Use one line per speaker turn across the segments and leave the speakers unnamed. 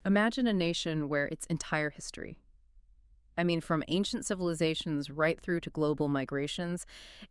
Imagine a nation where its entire history, I mean, from ancient civilizations right through to global migrations,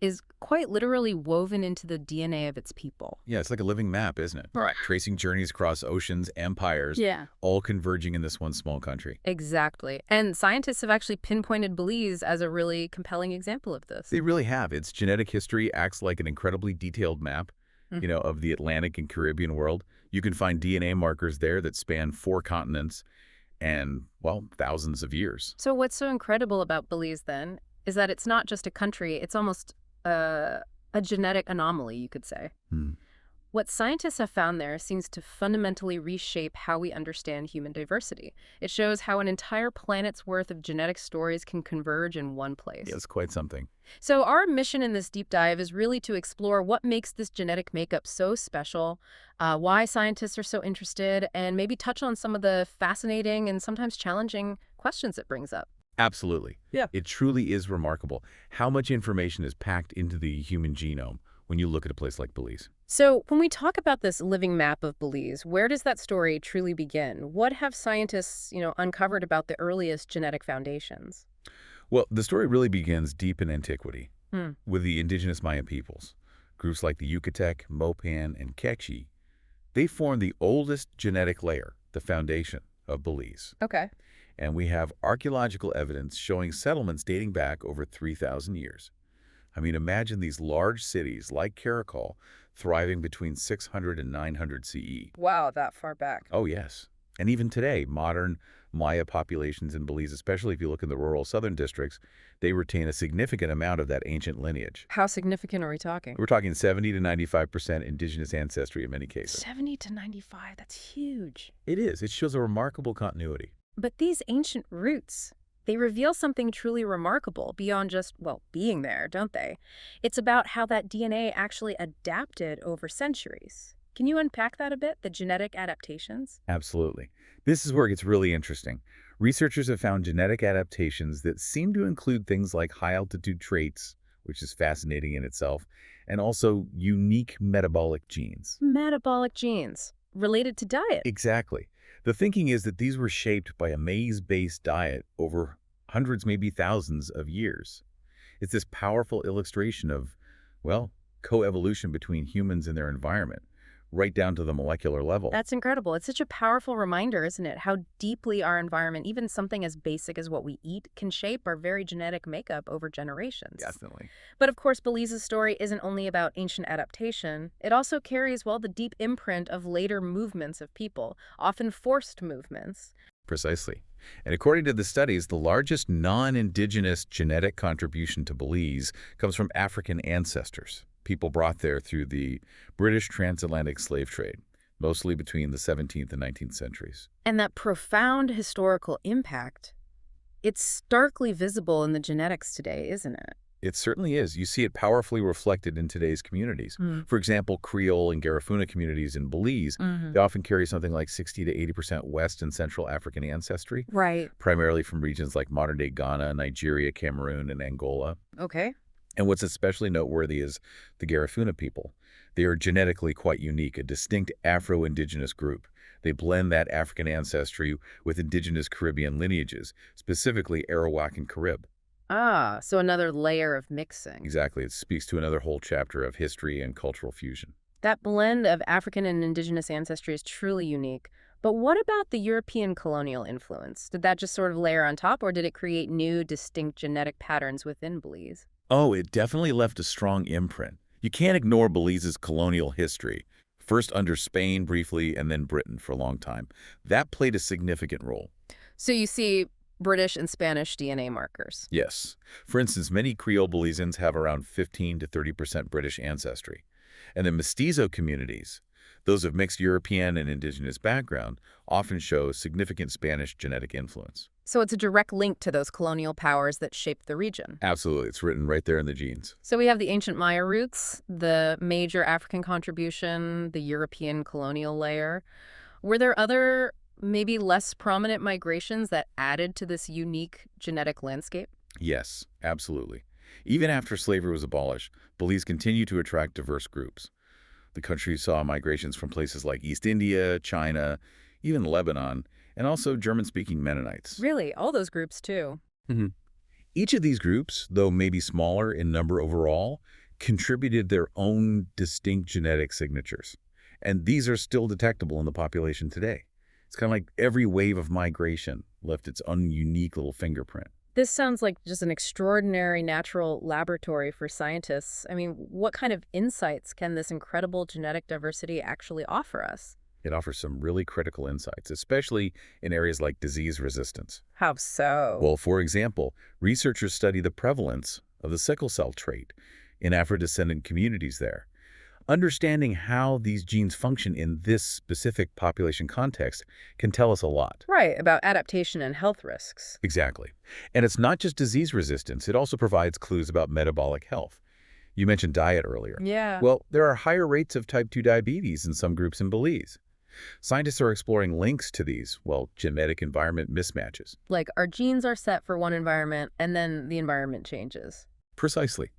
is quite literally woven into the DNA of its people.
Yeah, it's like a living map, isn't it?
Right.
Tracing journeys across oceans, empires,
Yeah.
all converging in this one small country.
Exactly. And scientists have actually pinpointed Belize as a really compelling example of this.
They really have. Its genetic history acts like an incredibly detailed map,
Mhm.
of the Atlantic and Caribbean world. You can find DNA markers there that span 4 continents and, well, thousands of years.
So what's so incredible about Belize then is that it's not just a country, it's almost a genetic anomaly, you could say.
Hmm.
What scientists have found there seems to fundamentally reshape how we understand human diversity. It shows how an entire planet's worth of genetic stories can converge in one place.
Yeah, it's quite something.
So our mission in this deep dive is really to explore what makes this genetic makeup so special, why scientists are so interested, and maybe touch on some of the fascinating and sometimes challenging questions it brings up.
Absolutely.
Yeah.
It truly is remarkable how much information is packed into the human genome when you look at a place like Belize.
So when we talk about this living map of Belize, where does that story truly begin? What have scientists, uncovered about the earliest genetic foundations?
Well, the story really begins deep in antiquity
Hmm.
with the indigenous Maya peoples. Groups like the Yucatec, Mopan, and Quechua, they form the oldest genetic layer, the foundation of Belize.
Okay.
And we have archaeological evidence showing settlements dating back over 3,000 years. I mean, imagine these large cities like Caracol thriving between 600 and 900 CE.
Wow, that far back.
Oh, yes. And even today, modern Maya populations in Belize, especially if you look in the rural southern districts, they retain a significant amount of that ancient lineage.
How significant are we talking?
We're talking 70 to 95% indigenous ancestry in many cases.
70 to 95, that's huge.
It is. It shows a remarkable continuity.
But these ancient roots, they reveal something truly remarkable beyond just, well, being there, don't they? It's about how that DNA actually adapted over centuries. Can you unpack that a bit, the genetic adaptations?
Absolutely. This is where it gets really interesting. Researchers have found genetic adaptations that seem to include things like high-altitude traits, which is fascinating in itself, and also unique metabolic genes.
Metabolic genes related to diet.
Exactly. The thinking is that these were shaped by a maize-based diet over hundreds, maybe thousands of years. It's this powerful illustration of, well, coevolution between humans and their environment, right down to the molecular level.
That's incredible. It's such a powerful reminder, isn't it? How deeply our environment, even something as basic as what we eat, can shape our very genetic makeup over generations.
Definitely.
But of course, Belize's story isn't only about ancient adaptation. It also carries, well, the deep imprint of later movements of people, often forced movements.
Precisely. And according to the studies, the largest non-indigenous genetic contribution to Belize comes from African ancestors, people brought there through the British transatlantic slave trade, mostly between the 17th and 19th centuries.
And that profound historical impact, it's starkly visible in the genetics today, isn't it?
It certainly is. You see it powerfully reflected in today's communities.
Mm.
For example, Creole and Garifuna communities in Belize,
Mhm.
they often carry something like 60 to 80% West and Central African ancestry,
Right.
primarily from regions like modern-day Ghana, Nigeria, Cameroon, and Angola.
Okay.
And what's especially noteworthy is the Garifuna people. They are genetically quite unique, a distinct Afro-Indigenous group. They blend that African ancestry with indigenous Caribbean lineages, specifically Arawak and Carib.
Ah, so another layer of mixing.
Exactly. It speaks to another whole chapter of history and cultural fusion.
That blend of African and indigenous ancestry is truly unique. But what about the European colonial influence? Did that just sort of layer on top, or did it create new, distinct genetic patterns within Belize?
Oh, it definitely left a strong imprint. You can't ignore Belize's colonial history. First under Spain briefly and then Britain for a long time. That played a significant role.
So you see British and Spanish DNA markers.
Yes. For instance, many Creole Belizeans have around 15 to 30% British ancestry. And the mestizo communities, those of mixed European and indigenous background, often show significant Spanish genetic influence.
So it's a direct link to those colonial powers that shaped the region.
Absolutely. It's written right there in the genes.
So we have the ancient Maya roots, the major African contribution, the European colonial layer. Were there other, maybe less prominent migrations that added to this unique genetic landscape?
Yes, absolutely. Even after slavery was abolished, Belize continued to attract diverse groups. The country saw migrations from places like East India, China, even Lebanon, and also German-speaking Mennonites.
Really, all those groups too.
Mhm. Each of these groups, though maybe smaller in number overall, contributed their own distinct genetic signatures. And these are still detectable in the population today. It's kind of like every wave of migration left its own unique little fingerprint.
This sounds like just an extraordinary natural laboratory for scientists. I mean, what kind of insights can this incredible genetic diversity actually offer us?
It offers some really critical insights, especially in areas like disease resistance.
How so?
Well, for example, researchers study the prevalence of the sickle cell trait in Afro-descendant communities there. Understanding how these genes function in this specific population context can tell us a lot.
Right, about adaptation and health risks.
Exactly. And it's not just disease resistance, it also provides clues about metabolic health. You mentioned diet earlier.
Yeah.
Well, there are higher rates of type 2 diabetes in some groups in Belize. Scientists are exploring links to these, well, genetic environment mismatches.
Like our genes are set for one environment and then the environment changes.
Precisely.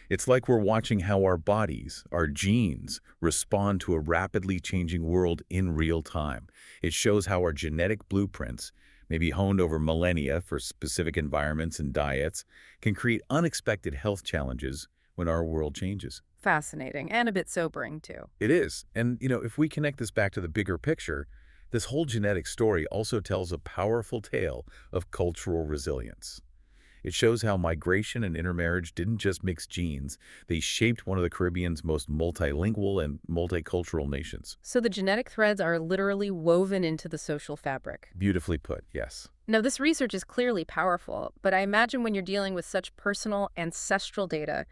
It's like we're watching how our bodies, our genes, respond to a rapidly changing world in real time. It shows how our genetic blueprints, maybe honed over millennia for specific environments and diets, can create unexpected health challenges when our world changes.
Fascinating and a bit sobering too.
It is. And, if we connect this back to the bigger picture, this whole genetic story also tells a powerful tale of cultural resilience. It shows how migration and intermarriage didn't just mix genes, they shaped one of the Caribbean's most multilingual and multicultural nations.
So the genetic threads are literally woven into the social fabric.
Beautifully put, yes.
Now, this research is clearly powerful, but I imagine when you're dealing with such personal ancestral data,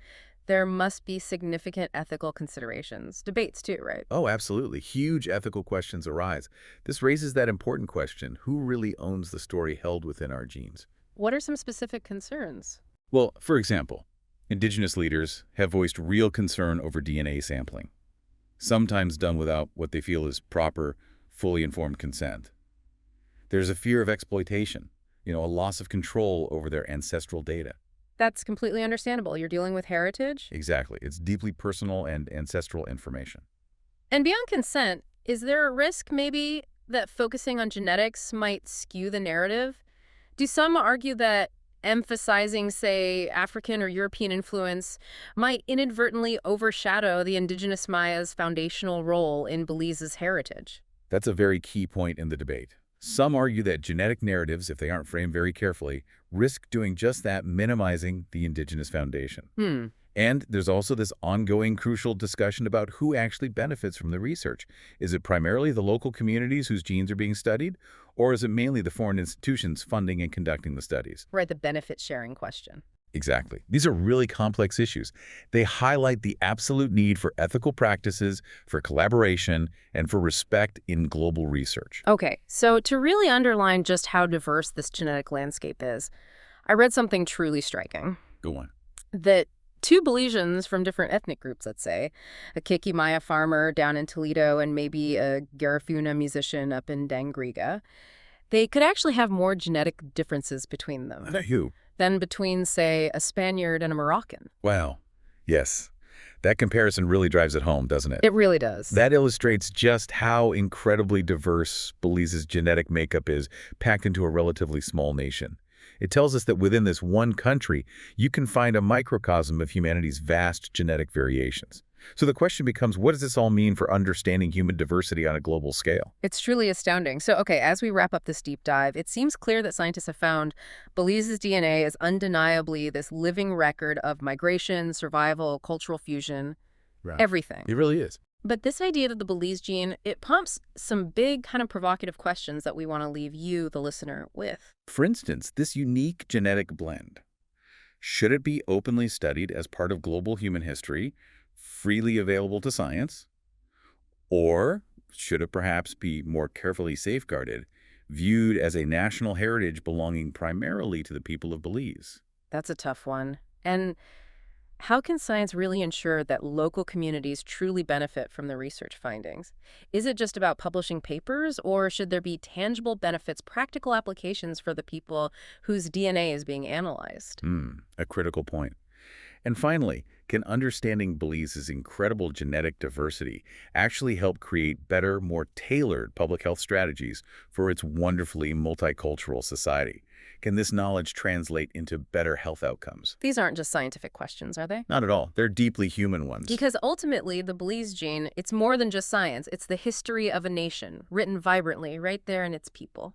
there must be significant ethical considerations. Debates too, right?
Oh, absolutely. Huge ethical questions arise. This raises that important question, who really owns the story held within our genes?
What are some specific concerns?
Well, for example, indigenous leaders have voiced real concern over DNA sampling, sometimes done without what they feel is proper, fully informed consent. There's a fear of exploitation, a loss of control over their ancestral data.
That's completely understandable. You're dealing with heritage.
Exactly. It's deeply personal and ancestral information.
And beyond consent, is there a risk maybe that focusing on genetics might skew the narrative? Do some argue that emphasizing, say, African or European influence might inadvertently overshadow the indigenous Maya's foundational role in Belize's heritage?
That's a very key point in the debate. Some argue that genetic narratives, if they aren't framed very carefully, risk doing just that, minimizing the indigenous foundation. And there's also this ongoing crucial discussion about who actually benefits from the research. Is it primarily the local communities whose genes are being studied, or is it mainly the foreign institutions funding and conducting the studies?
Right, the benefit sharing question.
Exactly. These are really complex issues. They highlight the absolute need for ethical practices, for collaboration, and for respect in global research.
Okay, so to really underline just how diverse this genetic landscape is, I read something truly striking.
Go on.
That two Belizeans from different ethnic groups, let's say, a Kiki Maya farmer down in Toledo and maybe a Garifuna musician up in Dangriga, they could actually have more genetic differences between them than between, say, a Spaniard and a Moroccan.
Wow. Yes. That comparison really drives it home, doesn't it?
It really does.
That illustrates just how incredibly diverse Belize's genetic makeup is, packed into a relatively small nation. It tells us that within this one country, you can find a microcosm of humanity's vast genetic variations. So the question becomes, what does this all mean for understanding human diversity on a global scale?
It's truly astounding. So, okay, as we wrap up this deep dive, it seems clear that scientists have found Belize's DNA is undeniably this living record of migration, survival, cultural fusion, everything.
It really is.
But this idea of the Belize gene, it prompts some big kind of provocative questions that we want to leave you, the listener, with.
For instance, this unique genetic blend. Should it be openly studied as part of global human history, freely available to science? Or should it perhaps be more carefully safeguarded, viewed as a national heritage belonging primarily to the people of Belize?
That's a tough one. And how can science really ensure that local communities truly benefit from the research findings? Is it just about publishing papers, or should there be tangible benefits, practical applications for the people whose DNA is being analyzed?
A critical point. And finally, Can understanding Belize's incredible genetic diversity actually help create better, more tailored public health strategies for its wonderfully multicultural society? Can this knowledge translate into better health outcomes?
These aren't just scientific questions, are they?
Not at all. They're deeply human ones.
Because ultimately, the Belize gene, it's more than just science. It's the history of a nation, written vibrantly right there in its people.